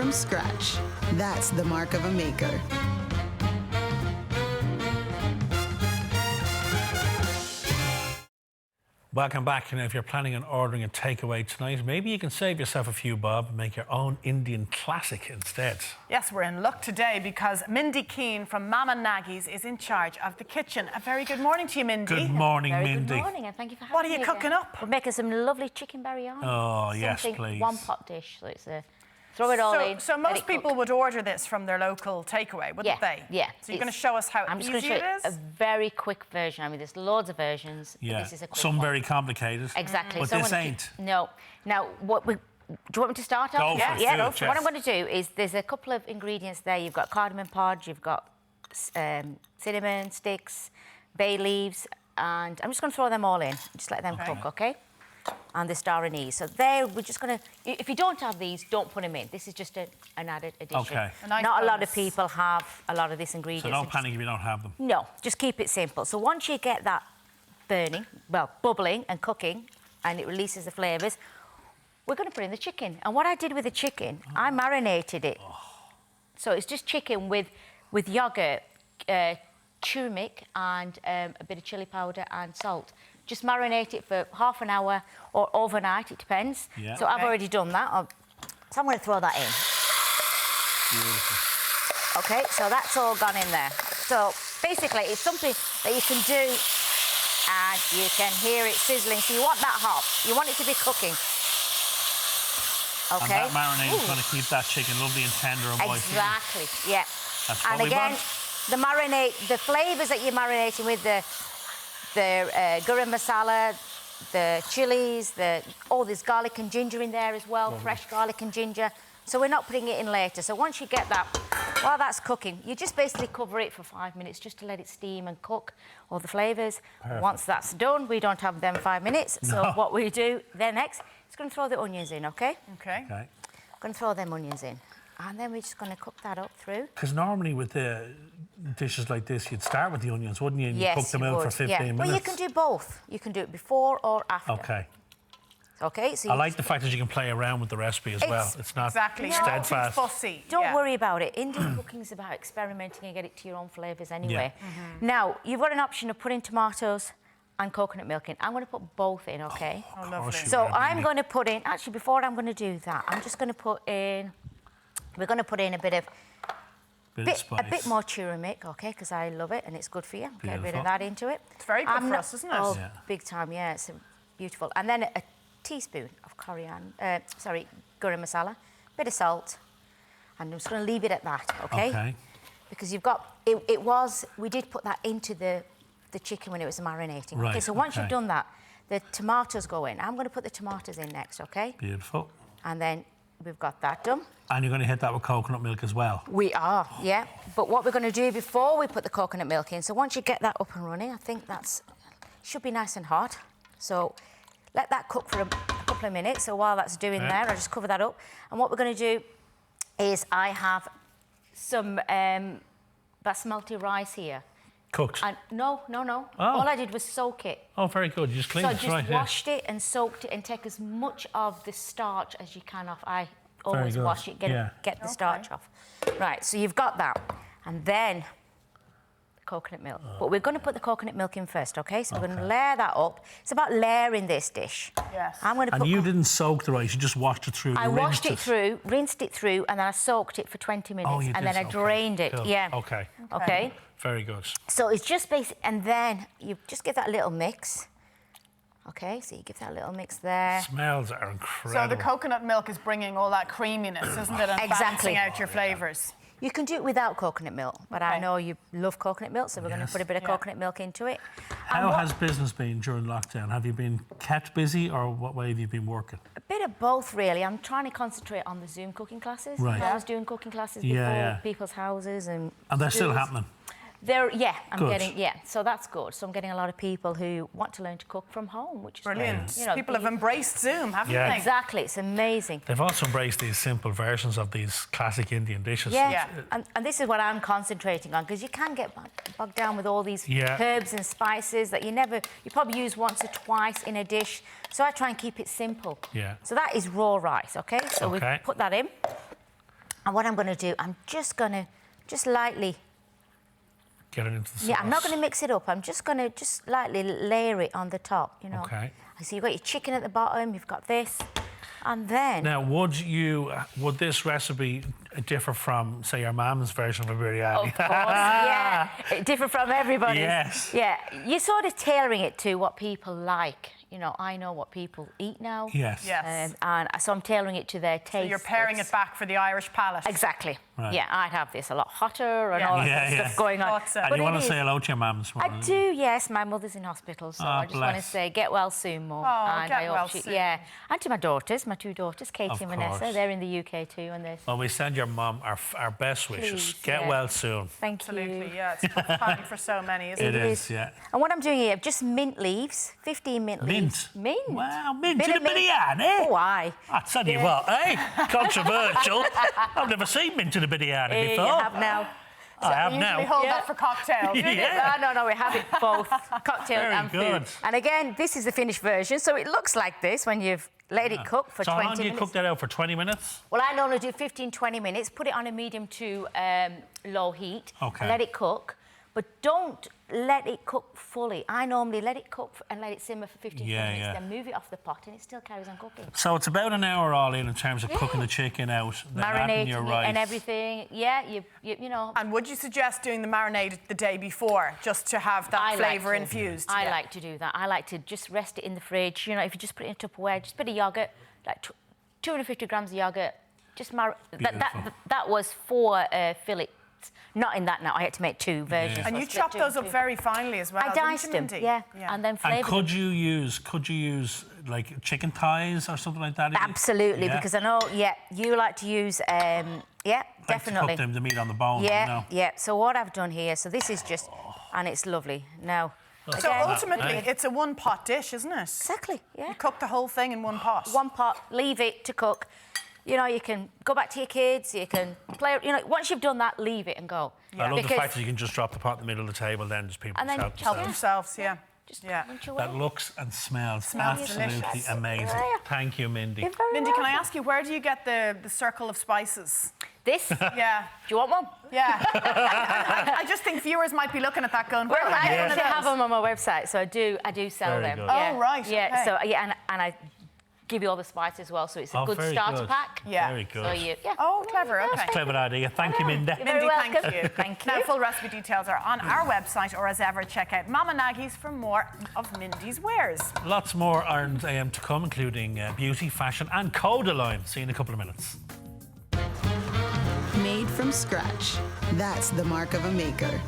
from scratch. That's the mark of a maker. Welcome back. And if you're planning on ordering a takeaway tonight, maybe you can save yourself a few bob and make your own Indian classic instead. Yes, we're in luck today because Mindy Keane from Mama Nagi'S is in charge of the kitchen. A very good morning to you, Mindy. Good morning, Mindy. Good morning, and thank you for having me. What are you cooking up? We're making some lovely chicken biryani. Oh, yes, please. One pot dish, so it's throw it all in. So most people would order this from their local takeaway, wouldn't they? Yeah. So you're going to show us how I'm just easy going to show it you is? a very quick version. I mean, there's loads of versions. Yeah. This is a quick Some one. very complicated. Exactly. But this ain't. No. Now, do you want me to start off? Go for it. Yeah. Do it, What I'm going to do is there's a couple of ingredients there. You've got cardamom pods, you've got cinnamon sticks, bay leaves, and I'm just going to throw them all in. Just let them cook, okay? And the star anise. So there, we're just going to... If you don't have these, don't put them in. This is just an added addition. Okay. Nice Not a lot bonus. of people have a lot of this ingredient. So don't panic if you don't have them. No, just keep it simple. So once you get that bubbling and cooking, and it releases the flavours, we're going to put in the chicken. And what I did with the chicken, I marinated it. So it's just chicken with yogurt, turmeric, and a bit of chilli powder and salt. Just marinate it for half an hour or overnight, it depends. Yeah. So I've already done that. So I'm going to throw that in. Beautiful. OK, so that's all gone in there. So basically, it's something that you can do and you can hear it sizzling. So you want that hot. You want it to be cooking. OK. And that marinade is going to keep that chicken lovely and tender and moist. Exactly, yeah. That's what and we again, want. the flavours that you're marinating with, the garam masala, the chilies, there's garlic and ginger in there as well, fresh garlic and ginger. So we're not putting it in later. So once you get that, while that's cooking, you just basically cover it for 5 minutes just to let it steam and cook all the flavours. Once that's done, we don't have them 5 minutes. No. So what we do then next is going to throw the onions in, OK? Okay. Going to throw them onions in. And then we're just going to cook that up through. Because normally with the dishes like this, you'd start with the onions, wouldn't you? And you cook them out for 15 minutes. Well, you can do both. You can do it before or after. OK. OK, so I like the fact that you can play around with the recipe as well. It's not steadfast. Not too fussy. Don't worry about it. Indian cooking is about experimenting and get it to your own flavours anyway. Now, you've got an option of putting tomatoes and coconut milk in. I'm going to put both in, OK? Oh, lovely. So I'm going to put in... Actually, before I'm going to do that, I'm just going to put in... We're going to put in a bit more turmeric, OK, because I love it and it's good for you. Get a bit of that into it. It's very good for us, isn't it? Oh, big time, yeah. It's beautiful. And then a teaspoon of garam masala, bit of salt, and I'm just going to leave it at that, OK? OK. Because you've got... we did put that into the chicken when it was marinating. Right, OK, so once you've done that, the tomatoes go in. I'm going to put the tomatoes in next, OK? Beautiful. And then we've got that done. And you're going to hit that with coconut milk as well? We are, yeah. But what we're going to do before we put the coconut milk in, so once you get that up and running, I think should be nice and hot. So let that cook for a couple of minutes. So while that's doing there, I'll just cover that up. And what we're going to do is I have some basmati rice here. Cooked? And no. Oh. All I did was soak it. Oh, very good. You just cleaned it, So I just washed it and soaked it and take as much of the starch as you can off. I always wash it, get the starch off. Right, so you've got that. And then the coconut milk. But we're going to put the coconut milk in first, OK? So we're going to layer that up. It's about layering this dish. Yes. I'm going to And you didn't soak the rice, you just washed it through. I washed it through, rinsed it through, and then I soaked it for 20 minutes. Oh, you and did. then I drained it. Cool. Yeah. OK. Very good. So it's just basic, and then you just give that a little mix. OK, so you give that a little mix there. Smells are incredible. So the coconut milk is bringing all that creaminess, isn't it? And balancing out your flavours. You can do it without coconut milk, but I know you love coconut milk, so we're going to put a bit of coconut milk into it. How has business been during lockdown? Have you been kept busy, or what way have you been working? A bit of both, really. I'm trying to concentrate on the Zoom cooking classes. Right. I was doing cooking classes before people's houses and they're still happening? So that's good. So I'm getting a lot of people who want to learn to cook from home, which is brilliant. Great. You know, people have embraced Zoom, haven't they? Exactly, it's amazing. They've also embraced these simple versions of these classic Indian dishes. And this is what I'm concentrating on, because you can get bogged down with all these herbs and spices that you probably use once or twice in a dish. So I try and keep it simple. Yeah. So that is raw rice, OK? So we put that in. And what I'm going to do, I'm just going to lightly... Get it into the sauce. Yeah, I'm not going to mix it up. I'm just going to just lightly layer it on the top, you know. Okay. So you've got your chicken at the bottom, you've got this, and then... Now, would this recipe differ from, say, your mum's version of a biryani? Of course, yeah. Different from everybody's. Yes. Yeah, you're sort of tailoring it to what people like. You know, I know what people eat now. Yes. Yes. And so I'm tailoring it to their taste. So you're paring it back for the Irish palate. Exactly. Right. Yeah, I'd have this a lot hotter and Yeah. all that Yeah, sort of yeah. stuff going on. Thought so. And But you it want to is- say hello to your mum this morning? I do, yes. My mother's in hospital, so Oh, I just want to bless. say get well soon, Mum. Oh, and get I hope well soon. Yeah, and to my daughters, my 2 daughters, Katie Of and Vanessa. course. They're in the UK too, and they're... Well, we send your mum our best wishes. Please, Get yeah. well soon. Thank Absolutely, you. yeah. It's tough time for so many, isn't It it? is, yeah. And what I'm doing here, just mint leaves, 15 mint leaves. Mint? Mint. Wow, mint Bit in of a biryani? Oh, aye. I tell you what, eh? Controversial. I've never seen mint in a biryani Here you before. have now. I have We now. usually hold Yeah. that for cocktails. Yeah. No, we have it both, cocktail Very and good. food. And again, this is the finished version, so it looks like this when you've let it cook for So 20 how long do you minutes. cook that out for? 20 minutes? Well, I normally do 15, 20 minutes, put it on a medium to low heat, Okay. and let it cook. But don't let it cook fully. I normally let it cook and let it simmer for 15, 20 minutes, yeah. then move it off the pot, and it still carries on cooking. So it's about an hour all in terms of cooking the chicken out, then adding Marinating your it rice. and everything. Yeah, you know. And would you suggest doing the marinade the day before, just to have that I like flavour to. infused? I Yeah. like to do that. I like to just rest it in the fridge. You know, if you just put it in a Tupperware, just a bit of yogurt, like 250 grams of yogurt. Just Beautiful. that was 4 fillets. Not in that now. I had to make 2 versions. Yeah. And so I you split chop 2 those and up 2. very finely as well. I didn't you, diced them, Mindy? yeah, and then And flavoured them. could you use like chicken thighs or something like that? Absolutely, Yeah. because I know, you like to use, Like definitely. to cook the meat on the bone, Yeah, you know? yeah. So what I've done here, so this is just, and it's lovely. Now, So again, ultimately, Hey. it's a one-pot dish, isn't it? exactly, yeah. You cook the whole thing in one pot. One pot, leave it to cook. You know, you can go back to your kids, you can play, you know, once you've done that, leave it and go. I love the Because- fact that you can just drop the pot in the middle of the table, then just people And then help chop themselves. Themselves, yeah. Just Yeah. munch away. That looks and smells, Smells absolutely delicious. amazing. Yeah. Thank you, Mindy. You're very Mindy, can I welcome. ask you, where do you get the circle of spices? This? Do Yeah, you want one? yeah. I just think viewers might be looking at that going, where Well, do I I get one of actually have those? them on my website, so I do sell Very them. good. Yeah. Oh, right, Yeah, okay. so yeah, and I give you all the spices as well, so it's a good very starter good. pack. Yeah. Very good. So yeah. Oh, clever, okay. Clever idea. Thank you, Mindy. You're very Mindy, thank welcome. you. Thank Now, you. full recipe details are on our website, or as ever, check out Mama Nagi'S for more of Mindy's wares. Lots more Ireland AM to come, including beauty, fashion, and Coda line. See you in a couple of minutes. Made from scratch. That's the mark of a maker.